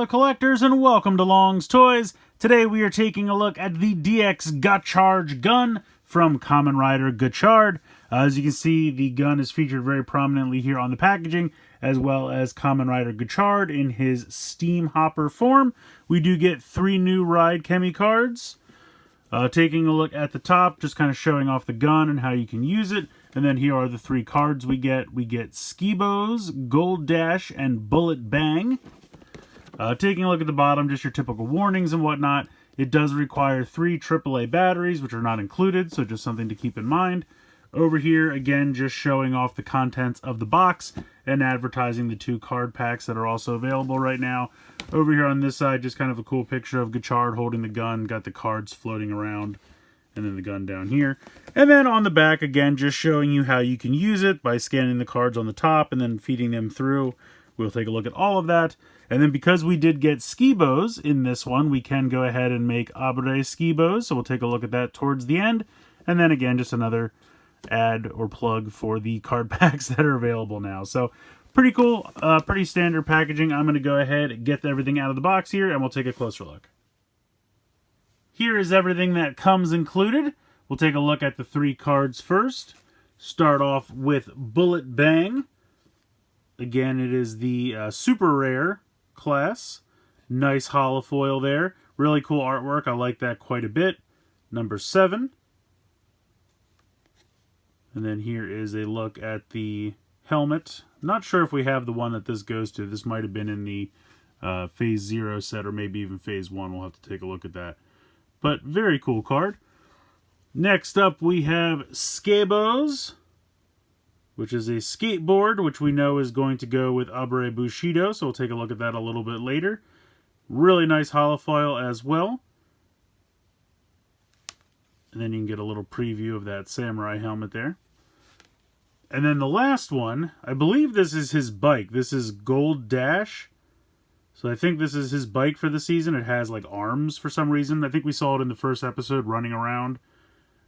collectors, and welcome to Long's Toys. Today we are taking a look at the DX Gotcharge gun from Kamen Rider Gotchard. As you can see, the gun is featured very prominently here on the packaging, as well as Kamen Rider Gotchard in his Steam Hopper form. We do get 3 new Ride Chemi cards. Taking a look at the top, just kind of showing off the gun and how you can use it. And then here are the 3 cards we get. We get Skibos, Gold Dash, and Bullet Bang. Taking a look at the bottom, just your typical warnings and whatnot. It does require 3 AAA batteries, which are not included, so just something to keep in mind. Over here, again, just showing off the contents of the box and advertising the 2 card packs that are also available right now. Over here on this side, just kind of a cool picture of Gotchard holding the gun, got the cards floating around, and then the gun down here. And then on the back, again, just showing you how you can use it by scanning the cards on the top and then feeding them through. We'll take a look at all of that. And then because we did get Skibos in this one, we can go ahead and make Abre Skibos. So we'll take a look at that towards the end. And then again, just another ad or plug for the card packs that are available now. So pretty cool, pretty standard packaging. I'm going to go ahead and get everything out of the box here and we'll take a closer look. Here is everything that comes included. We'll take a look at the 3 cards first. Start off with Bullet Bang. Again, it is the super rare class. Nice holofoil there. Really cool artwork. I like that quite a bit. Number 7. And then here is a look at the helmet. Not sure if we have the one that this goes to. This might have been in the Phase 0 set or maybe even Phase 1. We'll have to take a look at that. But very cool card. Next up we have Skibos, which is a skateboard, which we know is going to go with Abre Bushido, so we'll take a look at that a little bit later. Really nice holofoil as well. And then you can get a little preview of that samurai helmet there. And then the last one, I believe this is his bike. This is Gold Dash. So I think this is his bike for the season. It has like arms for some reason. I think we saw it in the first episode running around.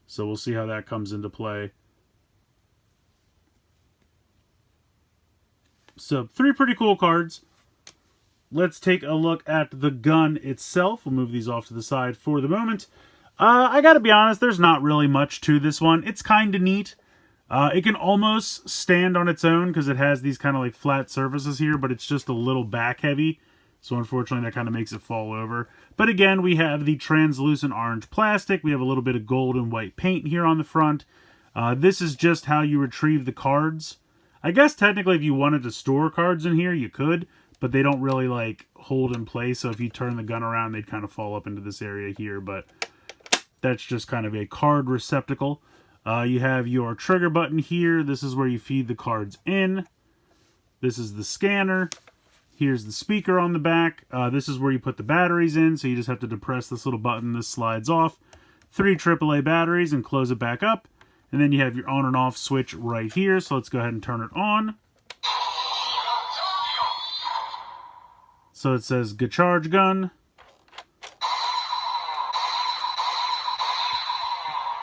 So we'll see how that comes into play. So 3 pretty cool cards. Let's take a look at the gun itself. We'll move these off to the side for the moment. I gotta be honest, there's not really much to this one. It's kind of neat. It can almost stand on its own because it has these kind of like flat surfaces here, but it's just a little back heavy. So unfortunately that kind of makes it fall over. But again, we have the translucent orange plastic. We have a little bit of gold and white paint here on the front. This is just how you retrieve the cards. I guess technically if you wanted to store cards in here, you could, but they don't really like hold in place. So if you turn the gun around, they'd kind of fall up into this area here, but that's just kind of a card receptacle. You have your trigger button here. This is where you feed the cards in. This is the scanner. Here's the speaker on the back. This is where you put the batteries in, so you just have to depress this little button. This slides off. 3 AAA batteries and close it back up. And then you have your on and off switch right here. So let's go ahead and turn it on. So it says Gotcharge gun.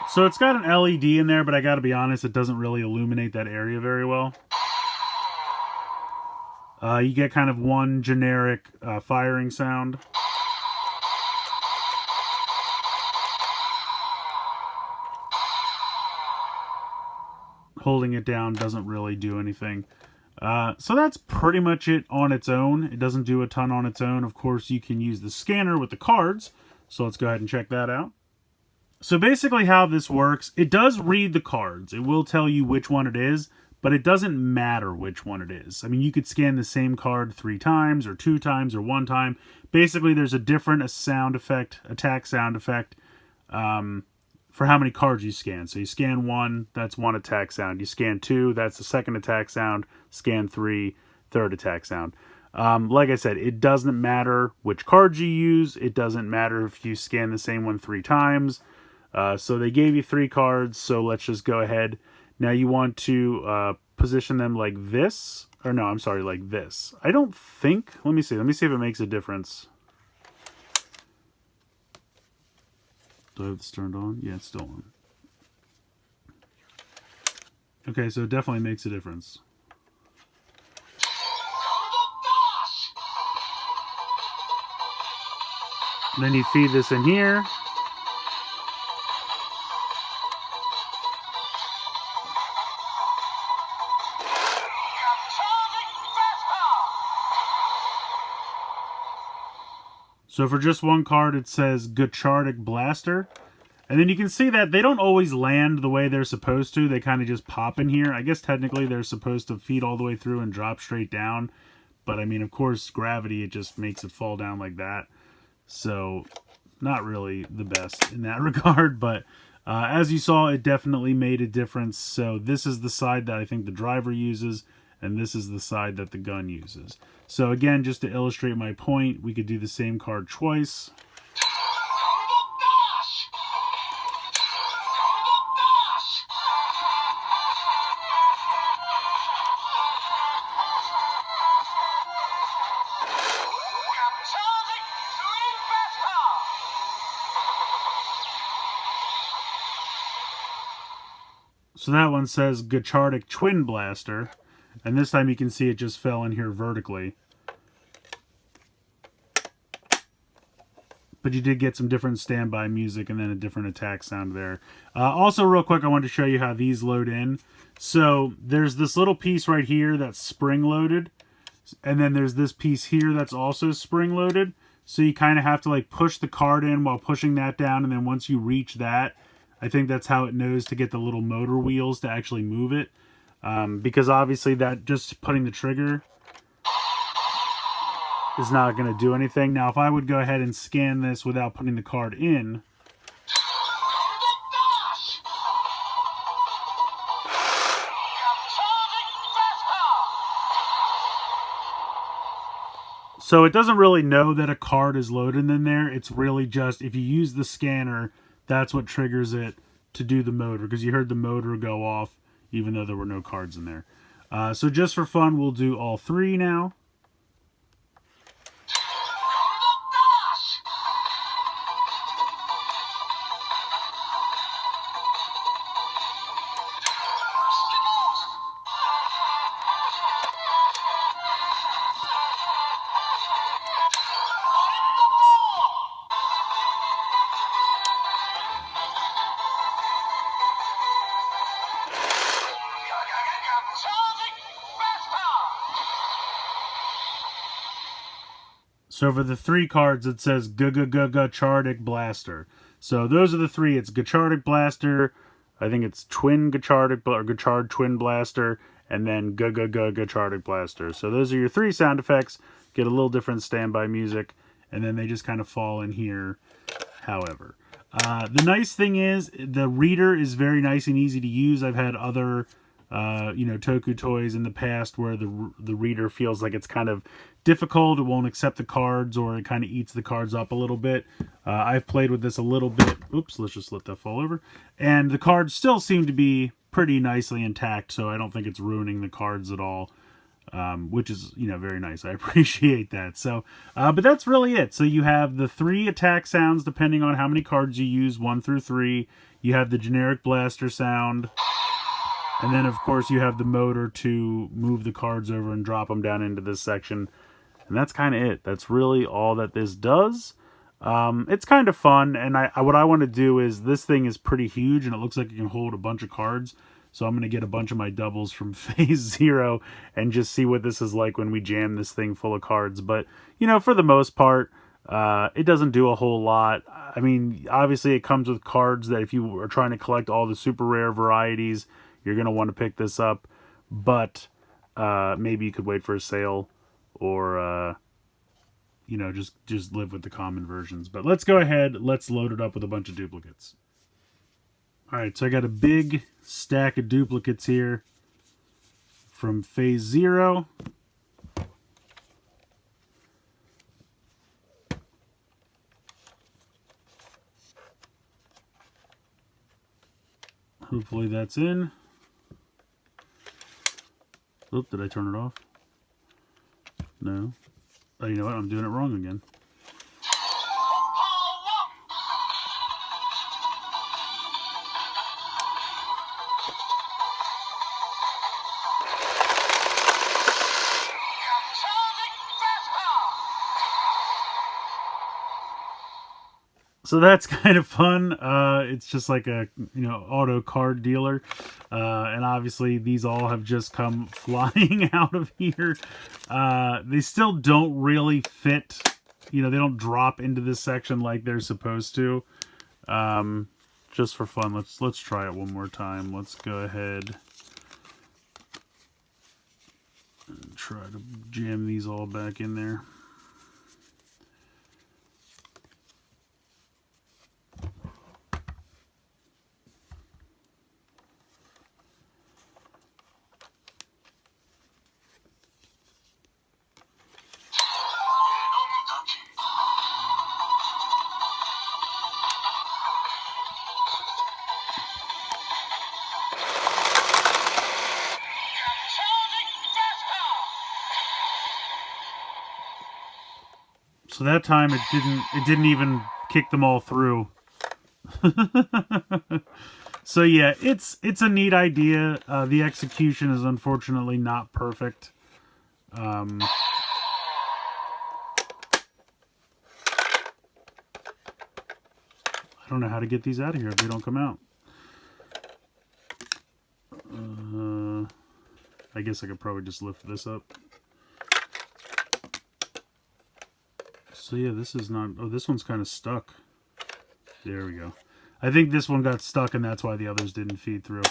So it's got an LED in there, but I gotta be honest, it doesn't really illuminate that area very well. You get kind of one generic firing sound. Holding it down doesn't really do anything. So that's pretty much it on its own. It doesn't do a ton on its own. Of course, you can use the scanner with the cards. So let's go ahead and check that out. So basically how this works, it does read the cards. It will tell you which one it is, but it doesn't matter which one it is. I mean, you could scan the same card 3 times or 2 times or 1 time. Basically, there's a different sound effect, attack sound effect, for how many cards you scan. So you scan 1, that's 1 attack sound. You scan 2, that's the 2nd attack sound. Scan 3, 3rd attack sound. Like I said, it doesn't matter which cards you use. It doesn't matter if you scan the same one 3 times. So they gave you 3 cards, so let's just go ahead. Now you want to position them like this. Or no, I'm sorry, like this. I don't think... Let me see if it makes a difference. Do I have this turned on? Yeah, it's still on. Okay, so it definitely makes a difference. Then you feed this in here. So for just one card, it says Gotchardic Blaster. And then you can see that they don't always land the way they're supposed to. They kind of just pop in here. I guess technically they're supposed to feed all the way through and drop straight down. But I mean, of course, gravity, it just makes it fall down like that. So not really the best in that regard. But as you saw, it definitely made a difference. So this is the side that I think the driver uses. And this is the side that the gun uses. So again, just to illustrate my point, we could do the same card twice. So that one says Gotchardic Twin Blaster. And this time you can see it just fell in here vertically. But you did get some different standby music and then a different attack sound there. Also, real quick, I wanted to show you how these load in. So there's this little piece right here that's spring-loaded. And then there's this piece here that's also spring-loaded. So you kind of have to like push the card in while pushing that down. And then once you reach that, I think that's how it knows to get the little motor wheels to actually move it. Because obviously that just putting the trigger is not going to do anything. Now, if I would go ahead and scan this without putting the card in, so it doesn't really know that a card is loaded in there. It's really just, if you use the scanner, that's what triggers it to do the motor, because you heard the motor go off even though there were no cards in there. So just for fun, we'll do all three now. So for the three cards, it says Gotchardic Blaster. So those are the three. It's Gotchardic Blaster. I think it's Twin Gotchardic or Gotchard Twin Blaster, and then Gotchardic Blaster. So those are your three sound effects. Get a little different standby music, and then they just kind of fall in here. However, the nice thing is the reader is very nice and easy to use. I've had other Toku toys in the past where the reader feels like it's kind of difficult. It won't accept the cards, or it kind of eats the cards up a little bit. I've played with this a little bit. Oops, let's just let that fall over. And the cards still seem to be pretty nicely intact, so I don't think it's ruining the cards at all, which is, very nice. I appreciate that. So, but that's really it. So you have the three attack sounds depending on how many cards you use, 1 through 3. You have the generic blaster sound. And then, of course, you have the motor to move the cards over and drop them down into this section. And that's kind of it. That's really all that this does. It's kind of fun. And what I want to do is, this thing is pretty huge, and it looks like it can hold a bunch of cards. So I'm going to get a bunch of my doubles from Phase 0 and just see what this is like when we jam this thing full of cards. But, for the most part, it doesn't do a whole lot. I mean, obviously it comes with cards that if you are trying to collect all the super rare varieties, you're going to want to pick this up. But maybe you could wait for a sale, or just live with the common versions. But let's go ahead, let's load it up with a bunch of duplicates. Alright, so I got a big stack of duplicates here from Phase 0. Hopefully that's in. Oop, did I turn it off? No. Oh, you know what? I'm doing it wrong again. So that's kind of fun. It's just like a, auto card dealer. And obviously these all have just come flying out of here. They still don't really fit. They don't drop into this section like they're supposed to. Just for fun, let's try it one more time. Let's go ahead and try to jam these all back in there. So that time it didn't even kick them all through. So yeah, it's a neat idea. The execution is unfortunately not perfect. I don't know how to get these out of here if they don't come out. I guess I could probably just lift this up. So yeah, this is not... Oh, this one's kind of stuck. There we go. I think this one got stuck and that's why the others didn't feed through.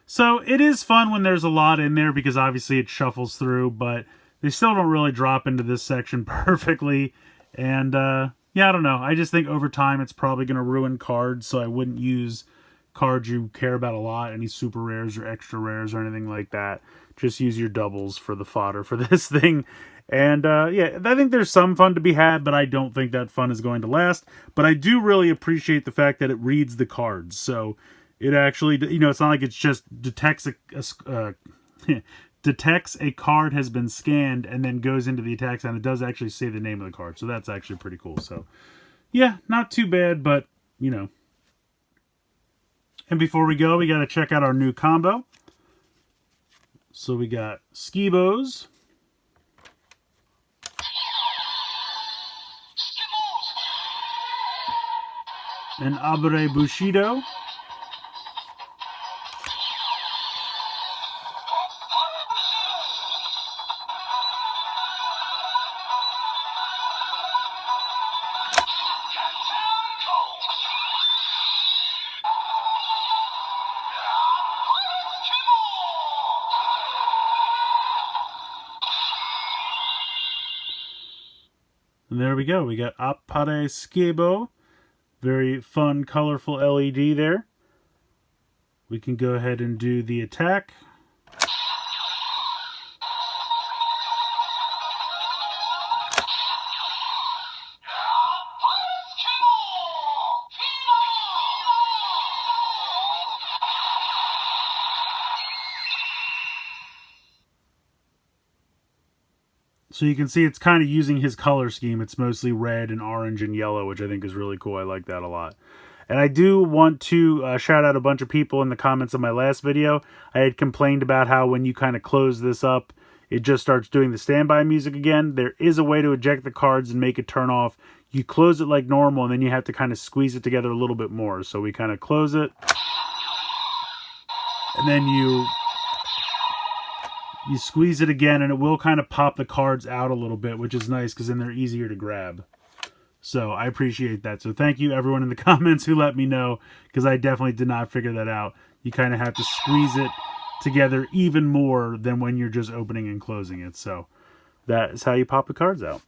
So it is fun when there's a lot in there because obviously it shuffles through, but they still don't really drop into this section perfectly. And yeah, I don't know. I just think over time it's probably going to ruin cards, so I wouldn't use cards you care about a lot, any super rares or extra rares or anything like that. Just use your doubles for the fodder for this thing. And yeah, I think there's some fun to be had, but I don't think that fun is going to last. But I do really appreciate the fact that it reads the cards. So it actually, it's not like it's just detects detects a card has been scanned and then goes into the attack sound. It does actually say the name of the card. So that's actually pretty cool. So yeah, not too bad, but And before we go, we got to check out our new combo. So we got Skibos, and Abure Bushido, and there we go. We got Appare Skibo. Very fun, colorful LED there. We can go ahead and do the attack. So you can see it's kind of using his color scheme. It's mostly red and orange and yellow, which I think is really cool. I like that a lot. And I do want to shout out a bunch of people in the comments of my last video. I had complained about how when you kind of close this up, it just starts doing the standby music again. There is a way to eject the cards and make it turn off. You close it like normal, and then you have to kind of squeeze it together a little bit more. So we kind of close it. And then you squeeze it again, and it will kind of pop the cards out a little bit, which is nice because then they're easier to grab. So I appreciate that. So thank you everyone in the comments who let me know, because I definitely did not figure that out. You kind of have to squeeze it together even more than when you're just opening and closing it. So that is how you pop the cards out.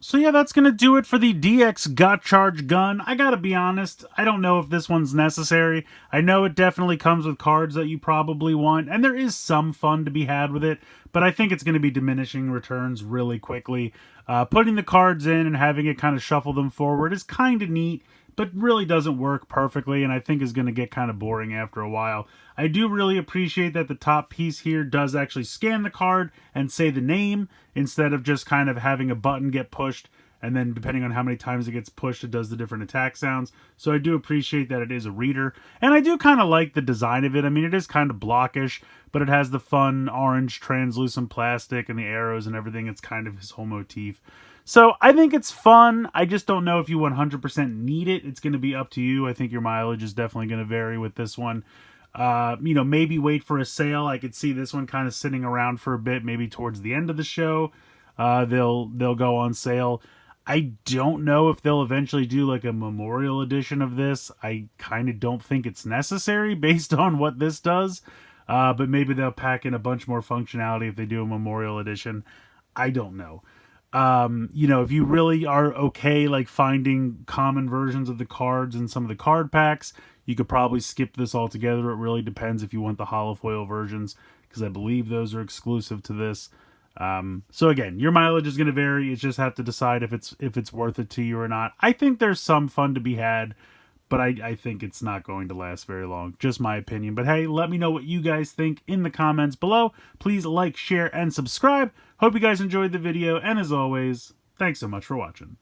So yeah, that's going to do it for the DX Gotcharge gun. I gotta be honest, I don't know if this one's necessary. I know it definitely comes with cards that you probably want, and there is some fun to be had with it, but I think it's going to be diminishing returns really quickly. Putting the cards in and having it kind of shuffle them forward is kind of neat, but really doesn't work perfectly, and I think is going to get kind of boring after a while. I do really appreciate that the top piece here does actually scan the card and say the name, instead of just kind of having a button get pushed and then depending on how many times it gets pushed, it does the different attack sounds. So I do appreciate that it is a reader, and I do kind of like the design of it. I mean, it is kind of blockish, but it has the fun orange translucent plastic and the arrows and everything. It's kind of his whole motif. So I think it's fun. I just don't know if you 100% need it. It's going to be up to you. I think your mileage is definitely going to vary with this one. Maybe wait for a sale. I could see this one kind of sitting around for a bit, maybe towards the end of the show. They'll go on sale. I don't know if they'll eventually do like a memorial edition of this. I kind of don't think it's necessary based on what this does. But maybe they'll pack in a bunch more functionality if they do a memorial edition. I don't know. If you really are okay like finding common versions of the cards in some of the card packs, you could probably skip this altogether. It really depends if you want the holofoil versions, because I believe those are exclusive to this. So again, your mileage is going to vary. You just have to decide if it's worth it to you or not. I think there's some fun to be had, but I think it's not going to last very long. Just my opinion. But hey, let me know what you guys think in the comments below. Please like, share, and subscribe. Hope you guys enjoyed the video, and as always, thanks so much for watching.